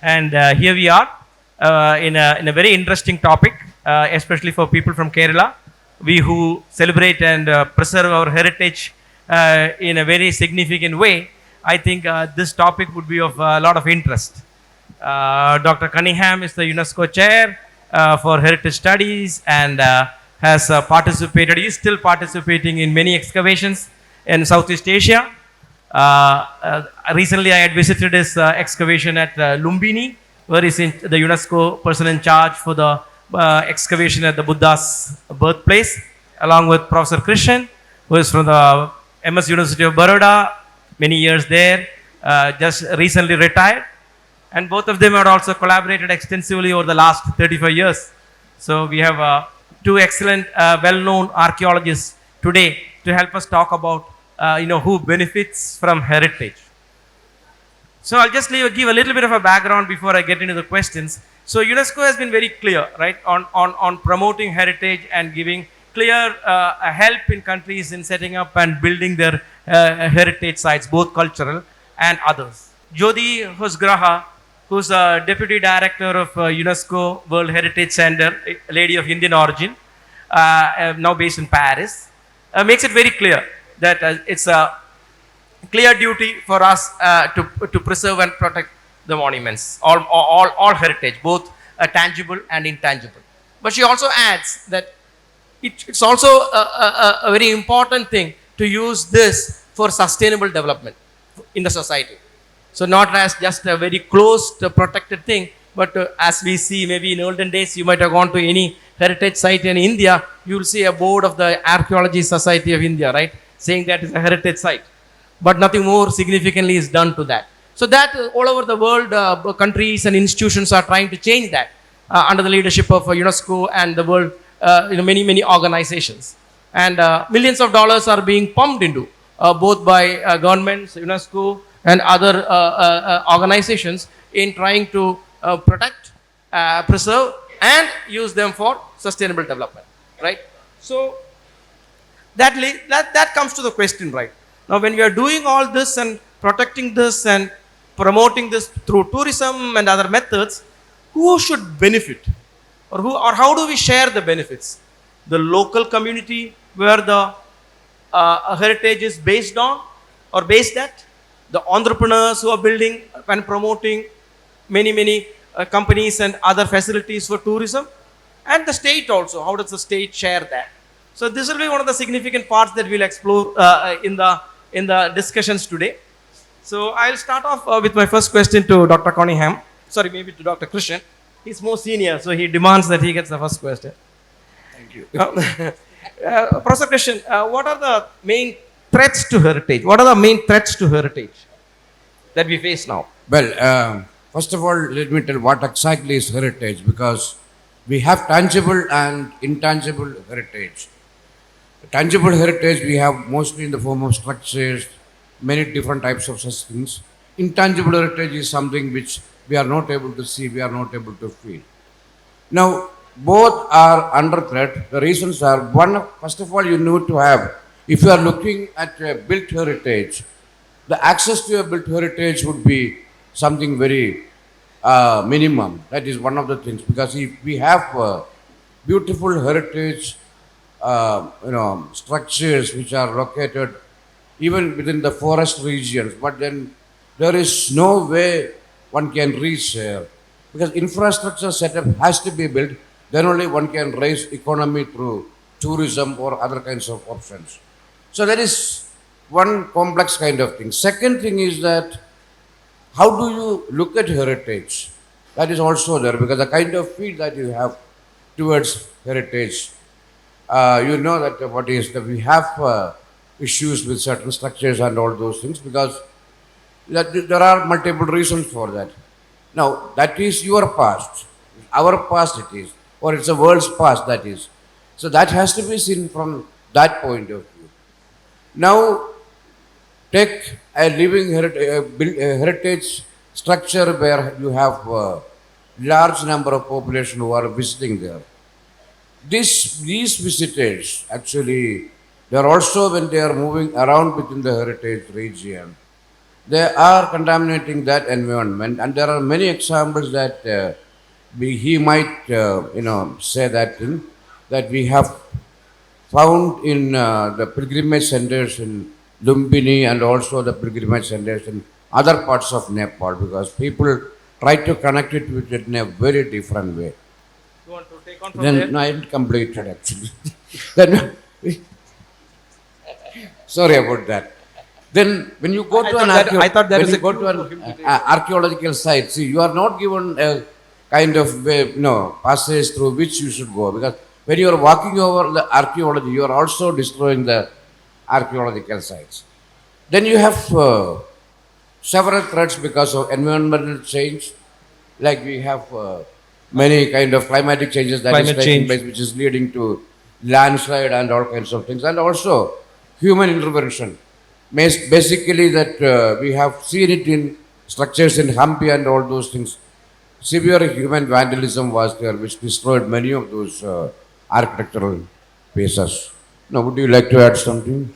And here we are in a very interesting topic, especially for people from Kerala. We who celebrate and preserve our heritage in a very significant way. I think this topic would be of a lot of interest. Dr. Cunningham is the UNESCO chair for heritage studies and has participated, is still participating in many excavations in Southeast Asia. Recently, I had visited his excavation at Lumbini, where he's the UNESCO person in charge for the excavation at the Buddha's birthplace, along with Professor Krishnan, who is from the MS University of Baroda, many years there, just recently retired. And both of them have also collaborated extensively over the last 35 years. So we have two excellent, well-known archaeologists today to help us talk about, who benefits from heritage. So I'll just give a little bit of a background before I get into the questions. So UNESCO has been very clear, right, on promoting heritage and giving clear help in countries in setting up and building their heritage sites, both cultural and others. Jyoti Hosgraha, who's a deputy director of UNESCO World Heritage Center, a lady of Indian origin, now based in Paris, makes it very clear that it's a clear duty for us to preserve and protect the monuments, all heritage, both tangible and intangible. But she also adds that it's also a very important thing to use this for sustainable development in the society. So not as just a very closed, protected thing, but as we see maybe in olden days, you might have gone to any heritage site in India, you will see a board of the Archaeology Society of India, right, saying that is a heritage site. But nothing more significantly is done to that. So that all over the world, countries and institutions are trying to change that under the leadership of UNESCO and the world, many organizations. And millions of dollars are being pumped into both by governments, UNESCO, and other organizations in trying to protect, preserve, and use them for sustainable development, right? So that comes to the question, right? Now, when we are doing all this and protecting this and promoting this through tourism and other methods, who should benefit, or how do we share the benefits? The local community where the heritage is based on or based at, the entrepreneurs who are building and promoting many companies and other facilities for tourism, and the state also. How does the state share that? So this will be one of the significant parts that we'll explore in the discussions today. So I'll start off with my first question to Dr. Coningham. Sorry, maybe to Dr. Krishnan. He's more senior, so he demands that he gets the first question. Thank you. Professor Krishnan, what are the main threats to heritage? What are the main threats to heritage that we face now? Well, first of all, let me tell what exactly is heritage, because we have tangible and intangible heritage. Tangible heritage we have mostly in the form of structures, many different types of such things. Intangible heritage is something which we are not able to see, we are not able to feel. Now, both are under threat. The reasons are, one, first of all, you need to have, if you are looking at a built heritage, the access to a built heritage would be something very minimum. That is one of the things, because if we have beautiful heritage structures which are located even within the forest regions, but then there is no way one can reach there, because infrastructure setup has to be built. Then only one can raise economy through tourism or other kinds of options. So that is one complex kind of thing. Second thing is that how do you look at heritage? That is also there, because the kind of feel that you have towards heritage, you know that what is that we have issues with certain structures and all those things, because there are multiple reasons for that. Now, that is your past. Our past it is, or it's the world's past, that is. So that has to be seen from that point of view. Now, take a living heritage structure where you have a large number of population who are visiting there. These visitors actually, they are also, when they are moving around within the heritage region, they are contaminating that environment, and there are many examples that he might, say that thing that we have found in the pilgrimage centers in Lumbini and also the pilgrimage centers in other parts of Nepal, because people try to connect it with it in a very different way. You want to take on from Then there? no, I haven't completed actually. Then sorry about that. Then when you go I to thought an that- I thought there when is you a go clue to for an him to take archaeological site, see, you are not given a kind of way, passage through which you should go, because when you are walking over the archaeology, you are also destroying the archaeological sites. Then you have several threats because of environmental change, like we have many kind of climatic changes that is Climate taking change. place, which is leading to landslide and all kinds of things, and also human intervention. Basically, that we have seen it in structures in Hampi and all those things. Severe human vandalism was there, which destroyed many of those architectural pieces. Now, would you like to add something?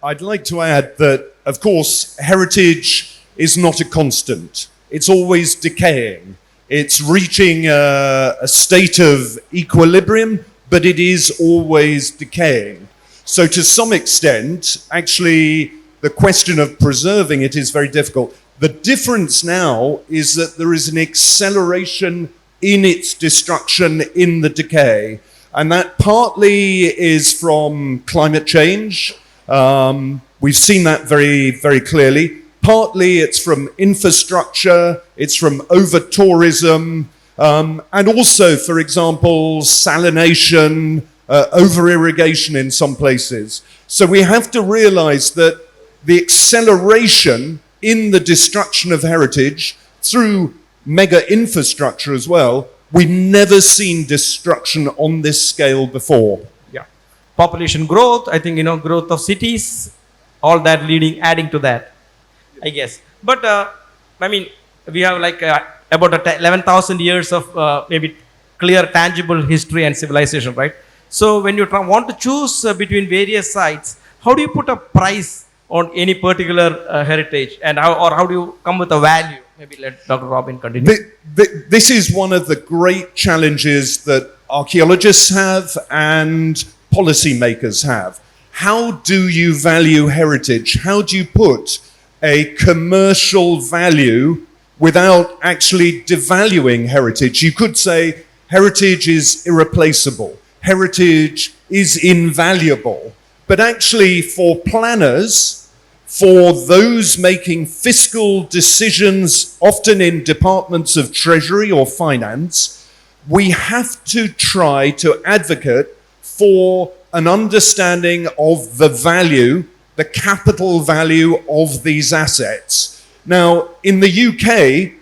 I'd like to add that, of course, heritage is not a constant. It's always decaying. It's reaching a state of equilibrium, but it is always decaying. So to some extent, actually, the question of preserving it is very difficult. The difference now is that there is an acceleration in its destruction, in the decay. And that partly is from climate change. We've seen that very, very clearly. Partly it's from infrastructure, it's from over-tourism, and also, for example, salination, over-irrigation in some places. So we have to realize that the acceleration in the destruction of heritage through mega infrastructure as well, we've never seen destruction on this scale before. Yeah. Population growth, I think, growth of cities, all that adding to that, I guess. But, I mean, we have like about 11,000 years of maybe clear, tangible history and civilization, right? So when you want to choose between various sites, how do you put a price on any particular heritage, and how do you come with a value? Maybe let Dr. Robin continue. This is one of the great challenges that archaeologists have and policymakers have. How do you value heritage? How do you put a commercial value without actually devaluing heritage? You could say heritage is irreplaceable, heritage is invaluable, but actually for planners, for those making fiscal decisions, often in departments of treasury or finance, we have to try to advocate for an understanding of the value, the capital value of these assets. Now, in the UK,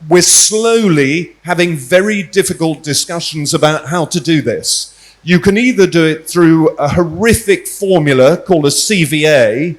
we're slowly having very difficult discussions about how to do this. You can either do it through a horrific formula called a CVA,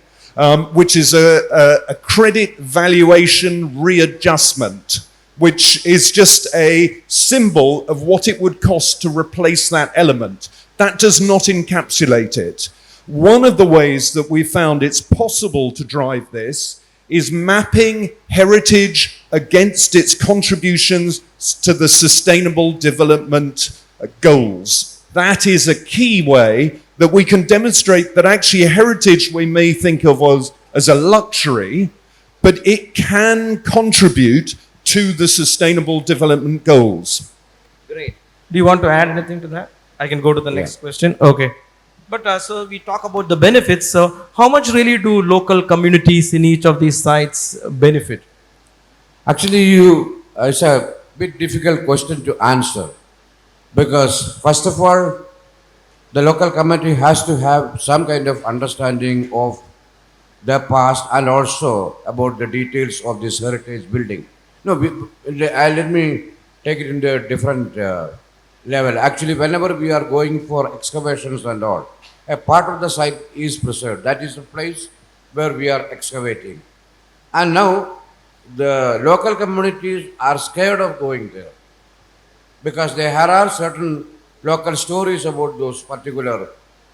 which is a credit valuation readjustment, which is just a symbol of what it would cost to replace that element. That does not encapsulate it. One of the ways that we found it's possible to drive this is mapping heritage against its contributions to the Sustainable Development Goals. That is a key way that we can demonstrate that actually heritage we may think of as a luxury, but it can contribute to the Sustainable Development Goals. Great. Do you want to add anything to that? I can go to the next question. Okay. But so we talk about the benefits. So how much really do local communities in each of these sites benefit? Actually, it's a bit difficult question to answer, because first of all, the local community has to have some kind of understanding of the past and also about the details of this heritage building. No, let me take it into a different level. Actually, whenever we are going for excavations and all, a part of the site is preserved. That is the place where we are excavating. And now, the local communities are scared of going there, because there are certain local stories about those particular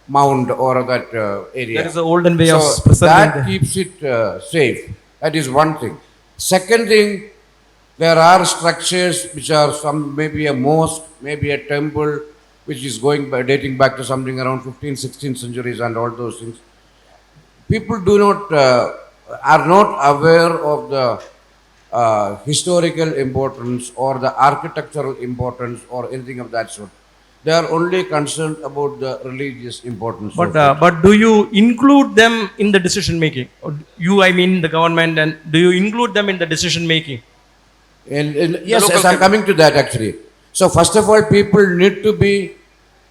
mound or that area. There is an olden way of So preserving that keeps it safe. That is one thing. Second thing, there are structures which are some maybe a mosque, maybe a temple, which is dating back to something around 15th, 16th centuries and all those things. People do not are not aware of the historical importance or the architectural importance or anything of that sort. They are only concerned about the religious importance of it. But do you include them in the decision making? Or you, I mean, the government, and do you include them in the decision making? Yes, local I'm coming to that actually. So first of all, people need to be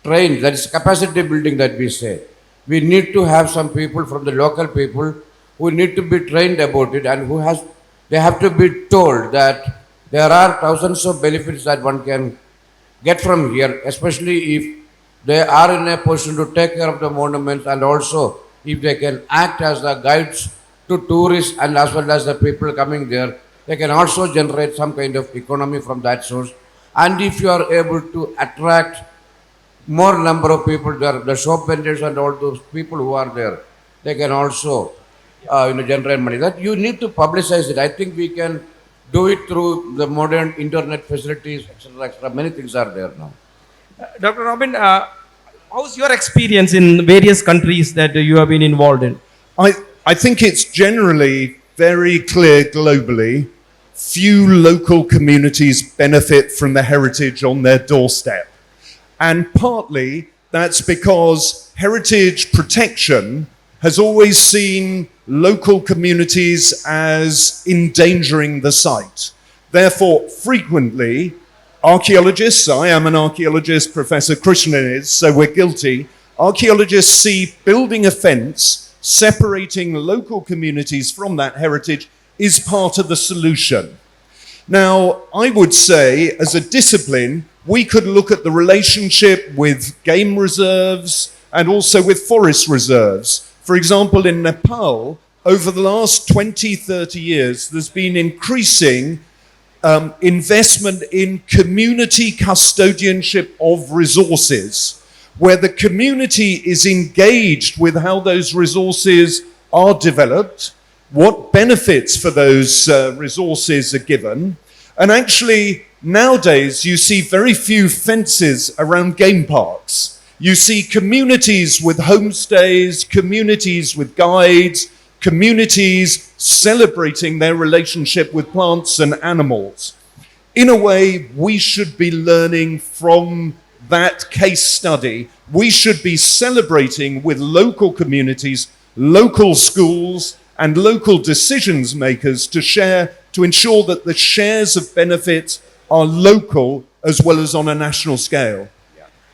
trained. That is capacity building that we say. We need to have some people from the local people who need to be trained about it, and they have to be told that there are thousands of benefits that one can get from here, especially if they are in a position to take care of the monuments, and also if they can act as the guides to tourists and as well as the people coming there. They can also generate some kind of economy from that source. And if you are able to attract more number of people there, the shop vendors and all those people who are there, they can also generate money. That you need to publicize it. I think we can do it through the modern internet facilities, etc. etc. Many things are there now. Dr. Robin, how's your experience in various countries that you have been involved in? I think it's generally very clear globally, few local communities benefit from the heritage on their doorstep. And partly that's because heritage protection has always seen local communities as endangering the site. Therefore, frequently, archaeologists, I am an archaeologist, Professor Krishnan is, so we're guilty, archaeologists see building a fence, separating local communities from that heritage is part of the solution. Now, I would say, as a discipline, we could look at the relationship with game reserves and also with forest reserves. For example, in Nepal, over the last 20, 30 years, there's been increasing investment in community custodianship of resources, where the community is engaged with how those resources are developed, what benefits for those resources are given. And actually, nowadays, you see very few fences around game parks. You see communities with homestays, communities with guides, communities celebrating their relationship with plants and animals. In a way, we should be learning from that case study. We should be celebrating with local communities, local schools, and local decisions makers to ensure that the shares of benefits are local as well as on a national scale.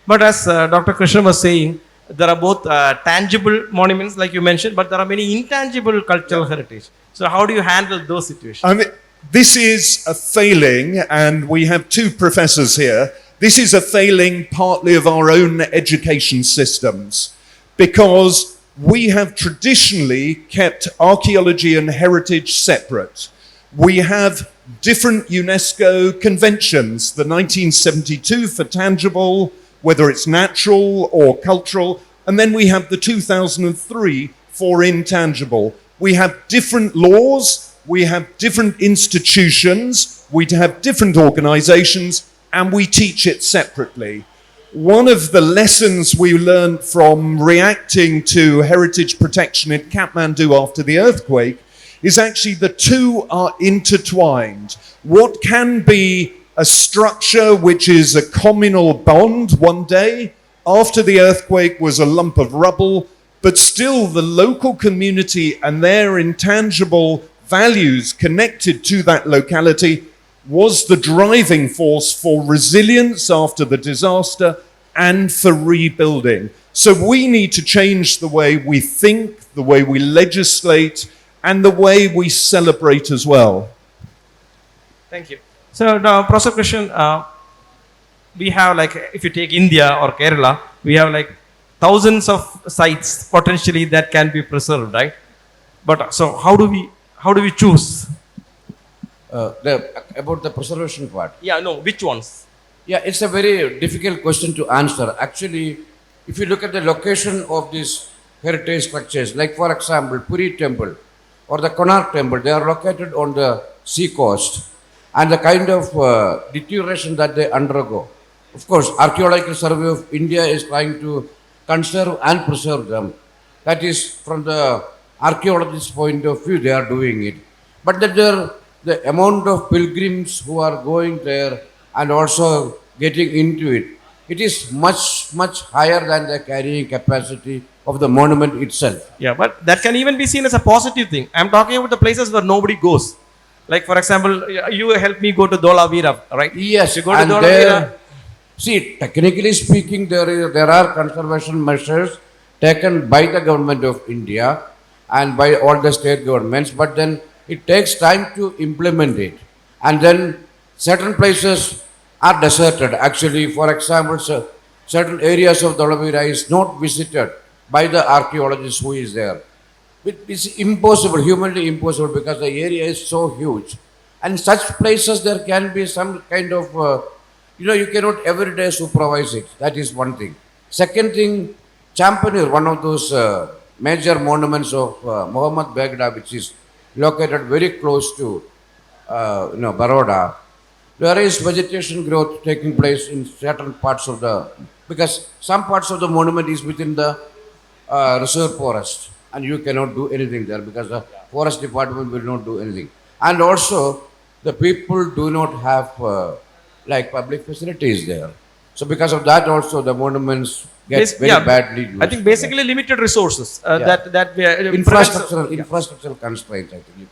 But as Dr. Krishnan was saying, there are both tangible monuments, like you mentioned, but there are many intangible cultural heritage. So how do you handle those situations? I mean, this is a failing, and we have two professors here. This is a failing partly of our own education systems, because we have traditionally kept archaeology and heritage separate. We have different UNESCO conventions, the 1972 for tangible, whether it's natural or cultural, and then we have the 2003 for intangible. We have different laws, we have different institutions, we have different organizations, and we teach it separately. One of the lessons we learned from reacting to heritage protection in Kathmandu after the earthquake is actually the two are intertwined. What can be a structure which is a communal bond one day, after the earthquake was a lump of rubble, but still the local community and their intangible values connected to that locality was the driving force for resilience after the disaster and for rebuilding. So we need to change the way we think, the way we legislate, and the way we celebrate as well. Thank you. So, Professor Krishnan, we have, like, if you take India or Kerala, we have like thousands of sites potentially that can be preserved, right? But so how do we choose? About the preservation part. Yeah, no, which ones? Yeah, it's a very difficult question to answer. Actually, if you look at the location of these heritage structures, like for example, Puri temple. or the Konark temple, they are located on the sea coast, and the kind of deterioration that they undergo. Of course, Archaeological Survey of India is trying to conserve and preserve them. That is, from the archaeologist's point of view, they are doing it. But that the amount of pilgrims who are going there and also getting into it, it is much, much higher than the carrying capacity of the monument itself. Yeah, but that can even be seen as a positive thing. I'm talking about the places where nobody goes. Like, for example, you help me go to Dholavira, right? Yes, You go to and Dholavira. there, see, technically speaking, there are conservation measures taken by the government of India and by all the state governments, but then it takes time to implement it. And then certain places are deserted. Actually, for example, certain areas of Dholavira is not visited by the archaeologist who is there. It's impossible, humanly impossible, because the area is so huge. And such places there can be some kind of, you cannot every day supervise it. That is one thing. Second thing, Champanir, one of those major monuments of Muhammad Begda, which is located very close to, Baroda. There is vegetation growth taking place in certain parts of because some parts of the monument is within the reserve forest, and you cannot do anything there because the forest department will not do anything. And also, the people do not have like public facilities there. So because of that, also the monuments get very badly used. I think basically limited resources that we infrastructural constraints. I think you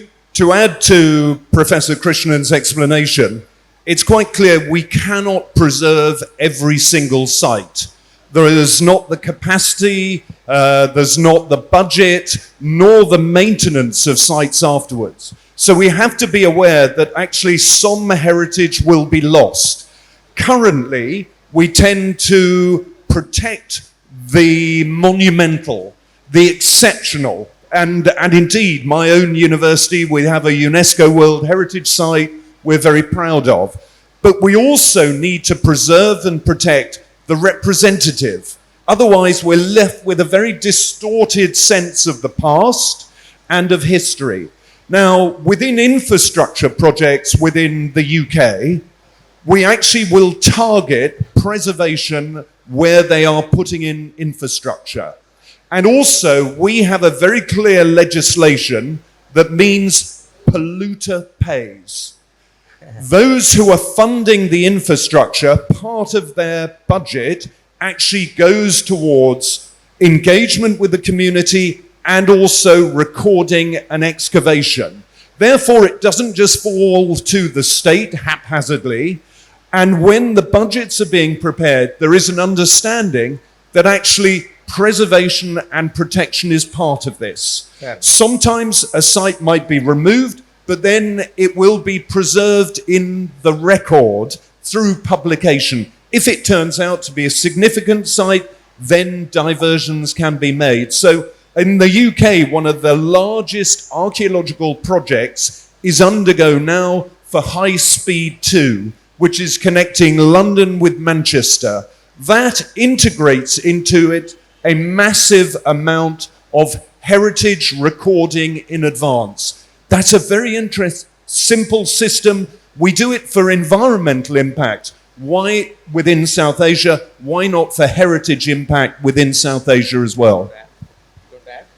can. To add to Professor Krishnan's explanation, it's quite clear we cannot preserve every single site. There is not the capacity, there's not the budget, nor the maintenance of sites afterwards. So we have to be aware that actually some heritage will be lost. Currently, we tend to protect the monumental, the exceptional, and indeed, my own university, we have a UNESCO World Heritage Site we're very proud of. But we also need to preserve and protect the representative. Otherwise, we're left with a very distorted sense of the past and of history. Now, within infrastructure projects within the UK, we actually will target preservation where they are putting in infrastructure. And also, we have a very clear legislation that means polluter pays. Those who are funding the infrastructure, part of their budget actually goes towards engagement with the community and also recording an excavation. Therefore, it doesn't just fall to the state haphazardly. And when the budgets are being prepared, there is an understanding that actually preservation and protection is part of this. Yeah. Sometimes a site might be removed, but then it will be preserved in the record through publication. If it turns out to be a significant site, then diversions can be made. So in the UK, one of the largest archaeological projects is undergo now for High Speed 2, which is connecting London with Manchester. That integrates into it a massive amount of heritage recording in advance. That's a very simple system. We do it for environmental impact. Why within South Asia? Why not for heritage impact within South Asia as well?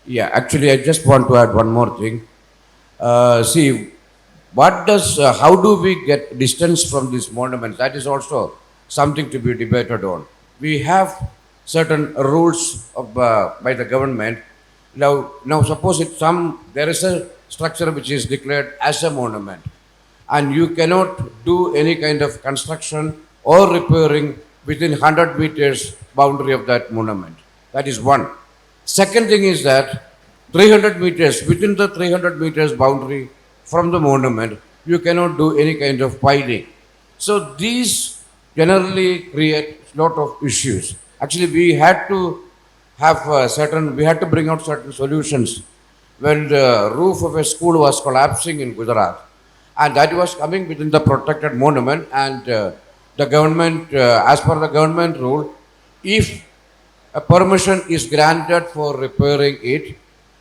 Yeah, actually, I just want to add one more thing. See, how do we get distance from these monuments? That is also something to be debated on. We have certain rules by the government. Now suppose there is a structure which is declared as a monument, and you cannot do any kind of construction or repairing within 100 meters boundary of that monument. That is one. Second thing is that 300 meters, within the 300 meters boundary from the monument, you cannot do any kind of piling. So these generally create a lot of issues. Actually, we had to bring out certain solutions when the roof of a school was collapsing in Gujarat, and that was coming within the protected monument, and the government, as per the government rule, if a permission is granted for repairing it,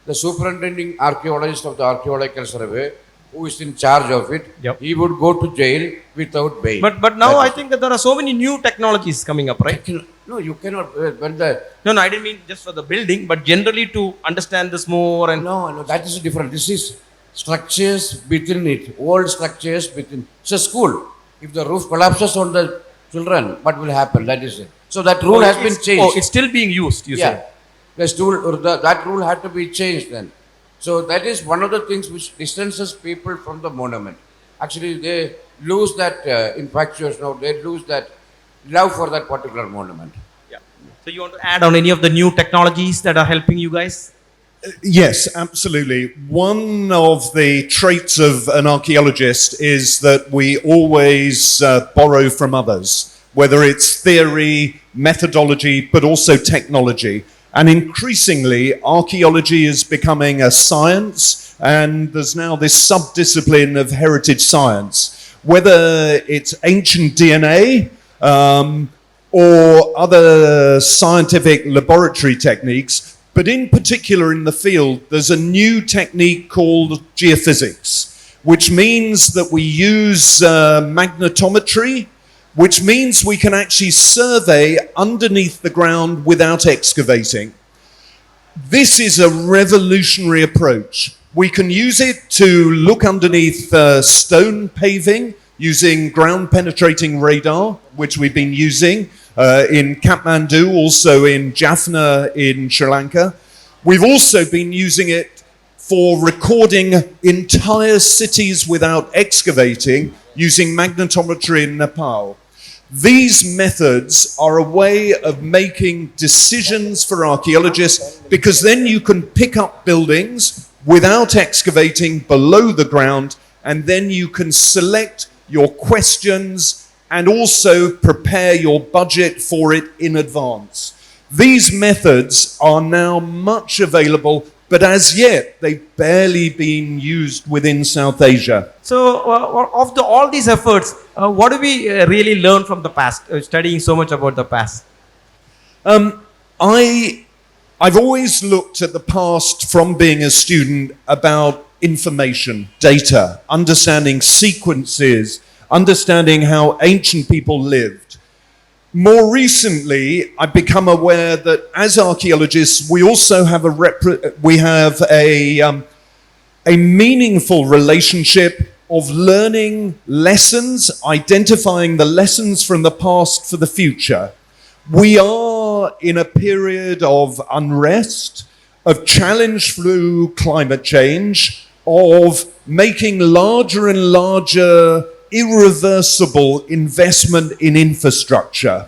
the superintending archaeologist of the archaeological survey, who is in charge of it, Yep. he would go to jail without bail. But now That I is- think that there are so many new technologies coming up, right? No, you cannot. When the No, I didn't mean just for the building, but generally to understand this more and no, that is different. This is structures within it, old structures within. It's a school. If the roof collapses on the children, what will happen? That is it. So that rule has been changed. Oh, it's still being used, you say? The stool, or that rule had to be changed then. So that is one of the things which distances people from the monument. Actually, they lose that infatuation, or they lose that love for that particular monument. Yeah. So you want to add on any of the new technologies that are helping you guys? Yes, absolutely. One of the traits of an archaeologist is that we always borrow from others, whether it's theory, methodology, but also technology. And increasingly, archaeology is becoming a science, and there's now this sub-discipline of heritage science. Whether it's ancient DNA or other scientific laboratory techniques, but in particular in the field, there's a new technique called geophysics, which means that we use magnetometry, which means we can actually survey underneath the ground without excavating. This is a revolutionary approach. We can use it to look underneath stone paving using ground-penetrating radar, which we've been using in Kathmandu, also in Jaffna in Sri Lanka. We've also been using it for recording entire cities without excavating using magnetometry in Nepal. These methods are a way of making decisions for archaeologists, because then you can pick up buildings without excavating below the ground, and then you can select your questions and also prepare your budget for it in advance. These methods are now much available, but as yet they've barely been used within South Asia. So, of all these efforts, what do we really learn from the past, studying so much about the past? I've always looked at the past from being a student about information, data, understanding sequences, understanding how ancient people lived. More recently, I've become aware that as archaeologists, we also have a meaningful relationship of learning lessons, identifying the lessons from the past for the future. We are in a period of unrest, of challenge through climate change, of making larger and larger irreversible investment in infrastructure.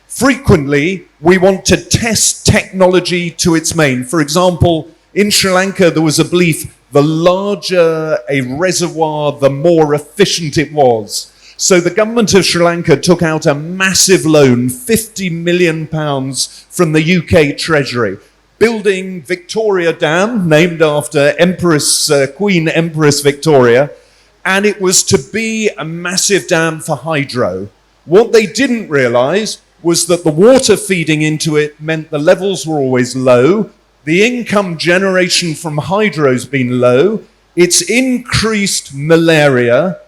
Frequently, we want to test technology to its main. For example, in Sri Lanka, there was a belief the larger a reservoir, the more efficient it was. So the government of Sri Lanka took out a massive loan, £50 million from the UK Treasury, building Victoria Dam, named after Queen Empress Victoria, and it was to be a massive dam for hydro. What they didn't realize was that the water feeding into it meant the levels were always low, the income generation from hydro's been low, it's increased malaria,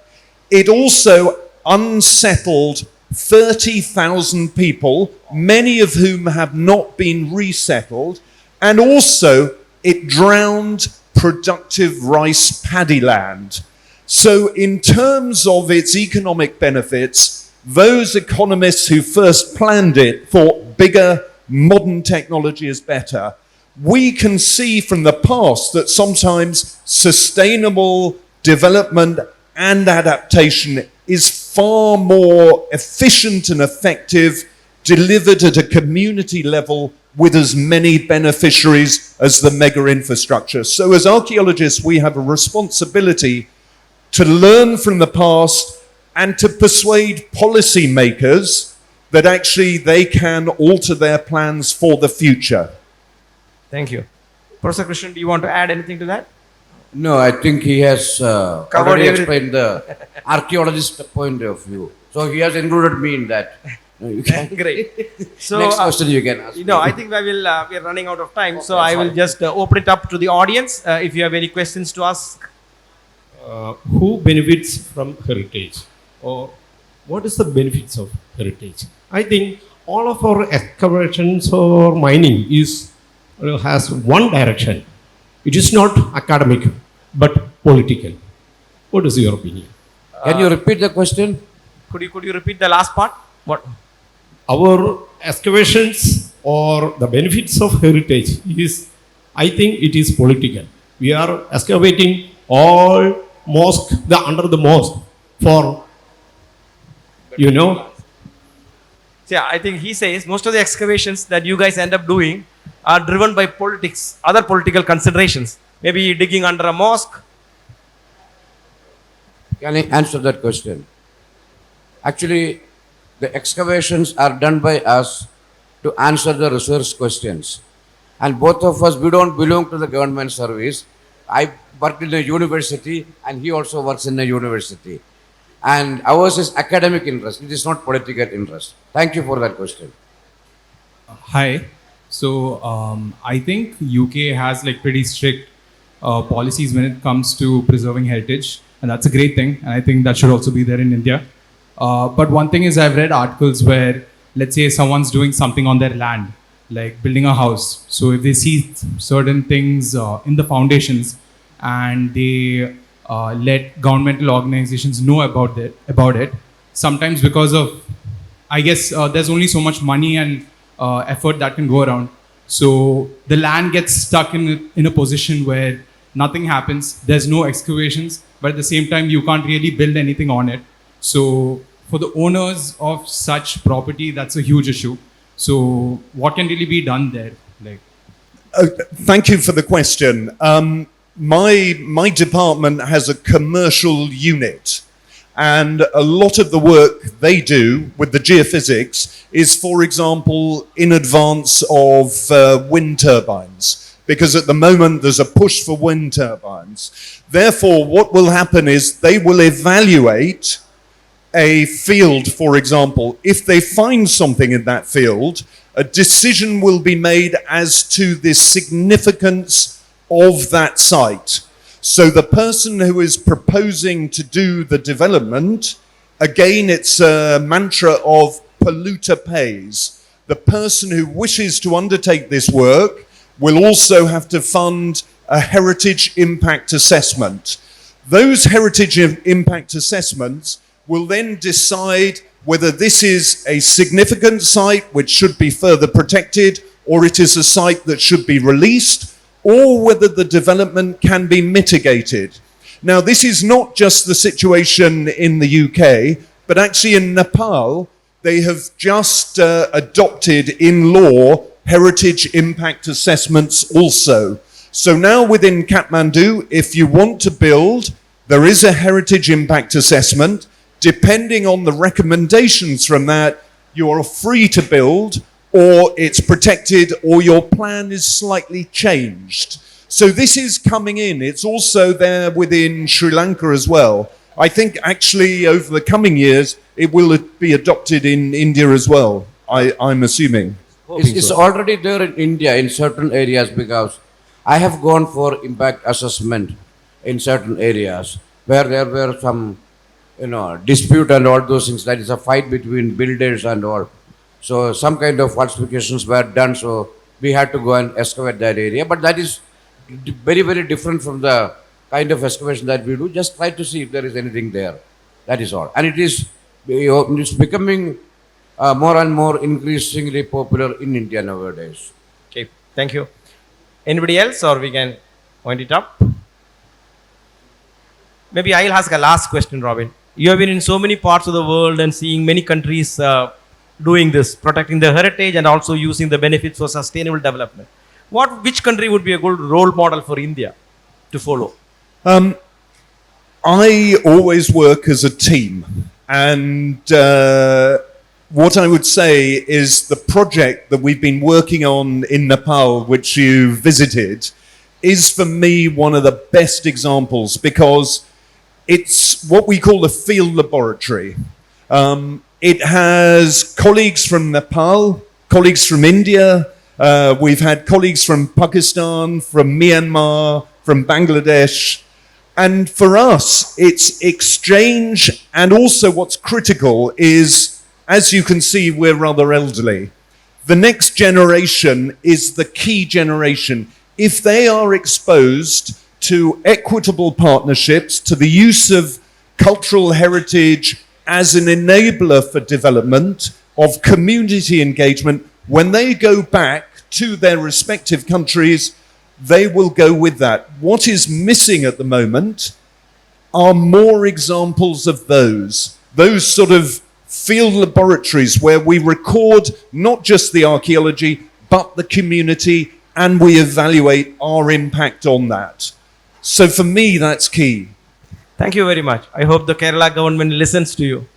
it also unsettled 30,000 people, many of whom have not been resettled, and also it drowned productive rice paddy land. So in terms of its economic benefits, those economists who first planned it thought bigger, modern technology is better. We can see from the past that sometimes sustainable development and adaptation is far more efficient and effective, delivered at a community level with as many beneficiaries as the mega infrastructure. So as archaeologists, we have a responsibility to learn from the past and to persuade policymakers that actually they can alter their plans for the future. Thank you. Professor Krishnan, do you want to add anything to that? No, I think he has already everything. explained the archaeologist point of view. So he has included me in that. No, you can. Great. So, Next question you can ask. I think we are running out of time. So I will just open it up to the audience. If you have any questions to ask. Who benefits from heritage, or what is the benefits of heritage? I think all of our excavations or mining has one direction. It is not academic but political. What is your opinion? Can you repeat the question? Could you repeat the last part? What? Our excavations or the benefits of heritage is, I think it is political. We are excavating all mosque, under the mosque for, Yeah, I think he says most of the excavations that you guys end up doing are driven by politics, other political considerations. Maybe digging under a mosque. Can I answer that question? Actually, the excavations are done by us to answer the research questions. And both of us, we don't belong to the government service. I worked in a university and he also works in a university. And ours is academic interest. It is not political interest. Thank you for that question. Hi. So I think UK has like pretty strict policies when it comes to preserving heritage, and that's a great thing. And I think that should also be there in India. But one thing is, I've read articles where, let's say, someone's doing something on their land, like building a house. So if they see certain things in the foundations, and they let governmental organizations know about it, sometimes because of, I guess, there's only so much money and effort that can go around. So the land gets stuck in a position where nothing happens. There's no excavations, but at the same time, you can't really build anything on it. So for the owners of such property, that's a huge issue. So what can really be done there? Thank you for the question. My department has a commercial unit, and a lot of the work they do with the geophysics is, for example, in advance of wind turbines, because at the moment there's a push for wind turbines. Therefore, what will happen is they will evaluate a field, for example. If they find something in that field, a decision will be made as to the significance of that site. So the person who is proposing to do the development, again, it's a mantra of polluter pays. The person who wishes to undertake this work will also have to fund a heritage impact assessment. Those heritage impact assessments will then decide whether this is a significant site which should be further protected, or it is a site that should be released, or whether the development can be mitigated. Now, this is not just the situation in the UK, but actually in Nepal, they have just adopted in law heritage impact assessments also. So now within Kathmandu, if you want to build, there is a heritage impact assessment. Depending on the recommendations from that, you are free to build, or it's protected, or your plan is slightly changed. So this is coming in. It's also there within Sri Lanka as well. I think actually over the coming years, it will be adopted in India as well, I'm assuming. It's already there in India in certain areas, because I have gone for impact assessment in certain areas where there were some, dispute and all those things. That is a fight between builders and all. So some kind of falsifications were done, so we had to go and excavate that area. But that is very, very different from the kind of excavation that we do. Just try to see if there is anything there. That is all. And it's becoming more and more increasingly popular in India nowadays. Okay, thank you. Anybody else, or we can wind it up? Maybe I'll ask a last question, Robin. You have been in so many parts of the world and seeing many countries doing this, protecting their heritage and also using the benefits for sustainable development. Which country would be a good role model for India to follow? I always work as a team, and what I would say is the project that we've been working on in Nepal, which you visited, is for me one of the best examples, because it's what we call a field laboratory. It has colleagues from Nepal, colleagues from India. We've had colleagues from Pakistan, from Myanmar, from Bangladesh. And for us, it's exchange, and also what's critical is, as you can see, we're rather elderly. The next generation is the key generation. If they are exposed to equitable partnerships, to the use of cultural heritage as an enabler for development, of community engagement, when they go back to their respective countries, they will go with that. What is missing at the moment are more examples of those sort of field laboratories where we record not just the archaeology, but the community, and we evaluate our impact on that. So for me, that's key. Thank you very much. I hope the Kerala government listens to you.